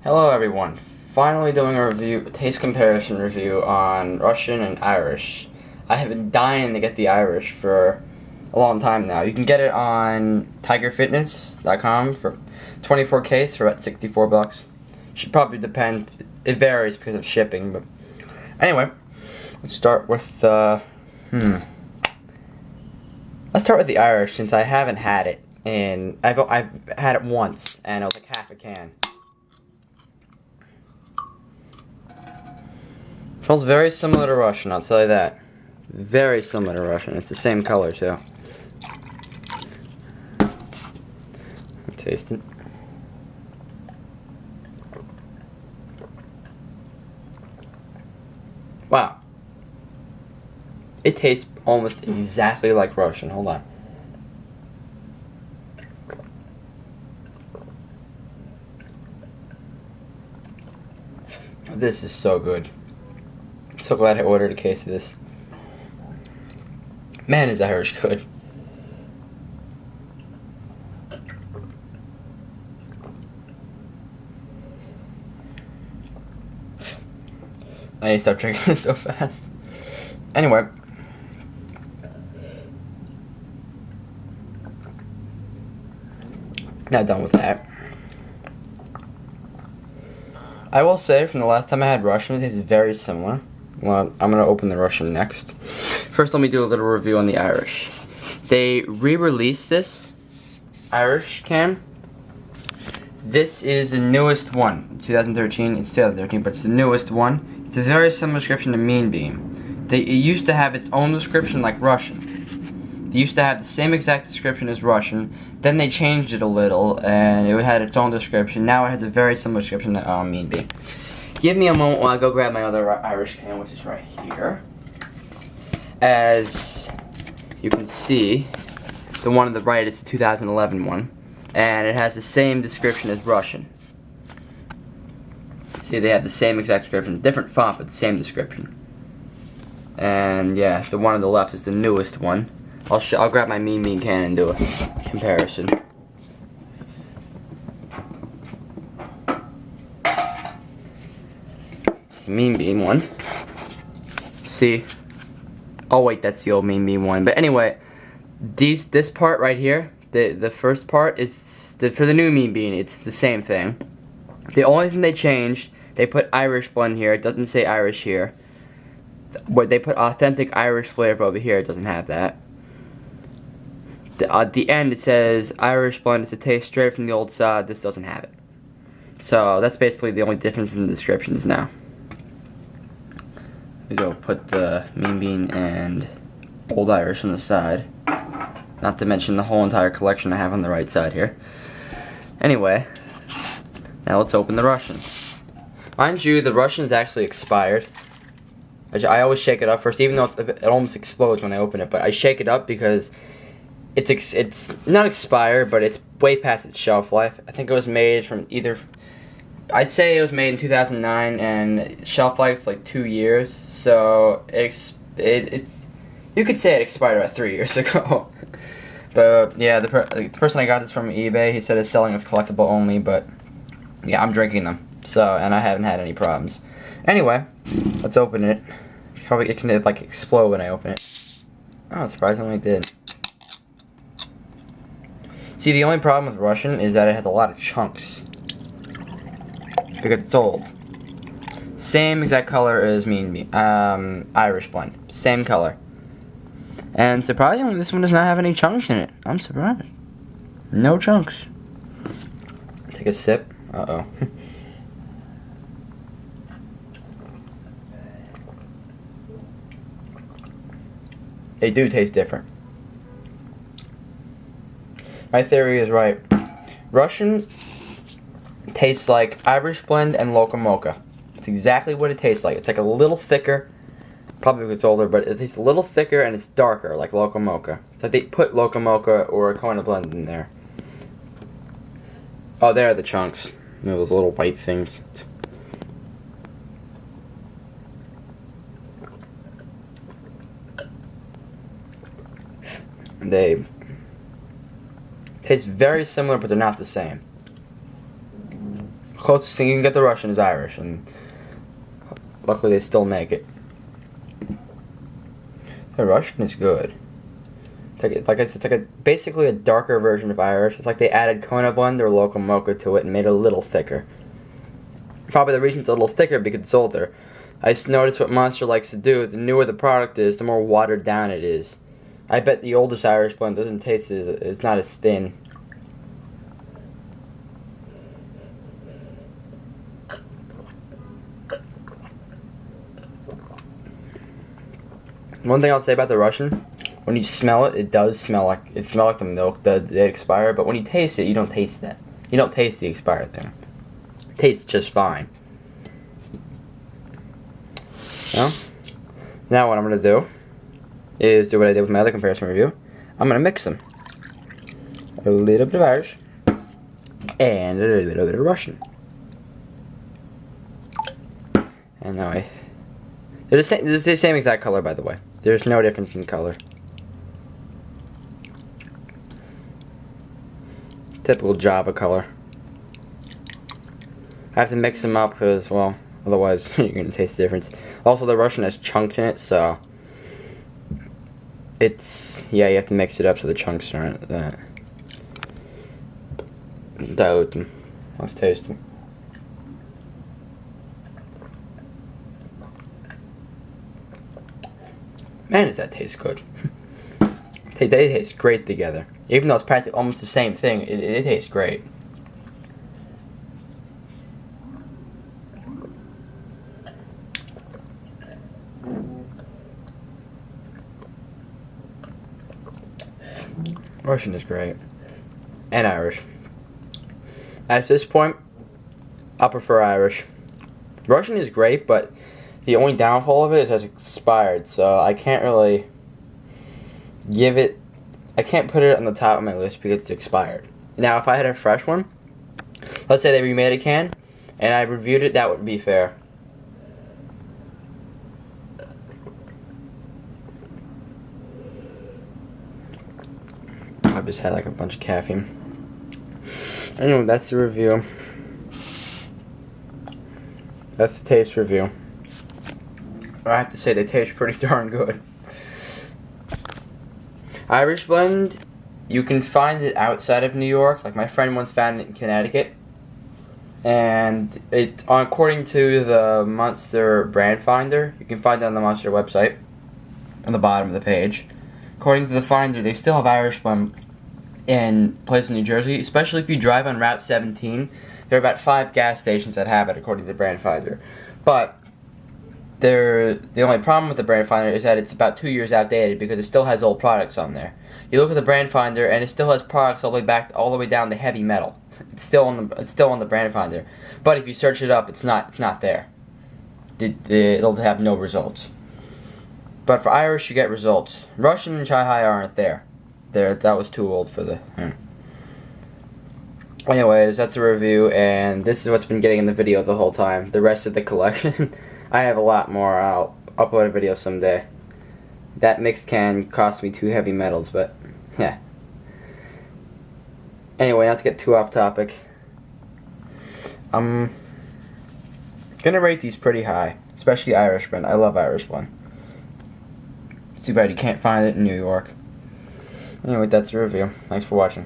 Hello everyone, finally doing a taste comparison review on Russian and Irish. I have been dying to get the Irish for a long time now. You can get it on tigerfitness.com for 24 case for about 64 bucks. Should probably depend, it varies because of shipping, but anyway, let's start with let's start with the Irish since I haven't had it, and I've had it once and it was like half a can. Smells very similar to Russian, I'll tell you that. Very similar to Russian. It's the same color too. Taste it. Wow. It tastes almost exactly like Russian. Hold on. This is so good. So glad I ordered a case of this. Man, is Irish good. I need to stop drinking this so fast. Anyway. Not done with that. I will say, from the last time I had Russian, it tastes very similar. Well, I'm going to open the Russian next. First, let me do a little review on the Irish. They re-released this Irish can. This is the newest one. 2013, it's 2013, but it's the newest one. It's a very similar description to Mean Bean. It used to have its own description like Russian. They used to have the same exact description as Russian. Then they changed it a little, and it had its own description. Now it has a very similar description to Mean Bean. Give me a moment while I go grab my other Irish can, which is right here. As you can see, the one on the right is the 2011 one, and it has the same description as Russian. See, they have the same exact description, different font, but the same description. And yeah, the one on the left is the newest one. I'll grab my Mean Bean can and do a comparison. Mean Bean one. See? Oh wait, that's the old Mean Bean one. But anyway, this part right here, the first part is for the new Mean Bean. It's the same thing. The only thing they changed, they put Irish blend here. It doesn't say Irish here. Where they put authentic Irish flavor over here, it doesn't have that. At the end it says Irish blend is a taste straight from the old sod. This doesn't have it. So that's basically the only difference in the descriptions now. We go put the Mean Bean and Old Irish on the side. Not to mention the whole entire collection I have on the right side here. Anyway, now let's open the Russian. Mind you, the Russian's actually expired. I always shake it up first, even though it almost explodes when I open it. But I shake it up because it's not expired, but it's way past its shelf life. I think it was made from I'd say it was made in 2009, and shelf life is like 2 years. So it's you could say it expired about 3 years ago. But yeah, the person I got this from eBay, he said it's selling as collectible only. But yeah, I'm drinking them. So, and I haven't had any problems. Anyway, let's open it. It can like explode when I open it. Oh, surprisingly it did. See, the only problem with Russian is that it has a lot of chunks. Because it's old. Same exact color as Mean Bean, Irish blend. Same color. And surprisingly, this one does not have any chunks in it. I'm surprised. No chunks. Take a sip. Uh-oh. They do taste different. My theory is right. Russian tastes like Irish blend and Loca Mocha. It's exactly what it tastes like. It's like a little thicker, probably because it's older, but it tastes a little thicker and it's darker, like Loca Mocha. It's like they put Loca Mocha or a Kona blend in there. Oh, there are the chunks. You know, those little white things. They taste very similar, but they're not the same. Closest thing you can get to Russian is Irish, and luckily they still make it. The Russian is good. It's like basically a darker version of Irish. It's like they added Kona blend or local mocha to it and made it a little thicker. Probably the reason it's a little thicker because it's older. I just noticed what Monster likes to do. The newer the product is, the more watered down it is. I bet the oldest Irish blend doesn't taste it's not as thin. One thing I'll say about the Russian, when you smell it, it does smell like the milk that they expire. But when you taste it, you don't taste that. You don't taste the expired thing. It tastes just fine. Well, now what I'm gonna do is do what I did with my other comparison review. I'm gonna mix them. A little bit of Irish and a little bit of Russian. And now they're the same exact color, by the way. There's no difference in color. Typical Java color. I have to mix them up because, well, otherwise you're gonna taste the difference. Also, the Russian has chunks in it, so you have to mix it up so the chunks aren't that. Dilute them. Let's taste them. Man, does that taste good. They taste great together. Even though it's practically almost the same thing, it tastes great. Russian is great. And Irish. At this point, I prefer Irish. Russian is great, but the only downfall of it is that it's expired, so I can't really I can't put it on the top of my list because it's expired. Now, if I had a fresh one, let's say they remade a can, and I reviewed it, that would be fair. I just had like a bunch of caffeine. Anyway, that's the review. That's the taste review. I have to say they taste pretty darn good. Irish blend, you can find it outside of New York. Like my friend once found it in Connecticut. And according to the Monster brand finder, you can find it on the Monster website, on the bottom of the page. According to the finder, they still have Irish blend in places in New Jersey, especially if you drive on Route 17. There are about 5 gas stations that have it, according to the brand finder. But the only problem with the brand finder is that it's about 2 years outdated because it still has old products on there. You look at the brand finder and it still has products all the way down to heavy metal. It's still on the brand finder. But if you search it up, it's not there. It'll have no results. But for Irish, you get results. Russian and Chai High aren't there. That was too old for the. Anyways, that's a review, and this is what's been getting in the video the whole time. The rest of the collection, I have a lot more. I'll upload a video someday. That mixed can cost me 2 heavy metals, but yeah. Anyway, not to get too off topic. I'm gonna rate these pretty high, especially Irish blend. I love Irish blend. It's too bad you can't find it in New York. Anyway, that's the review. Thanks for watching.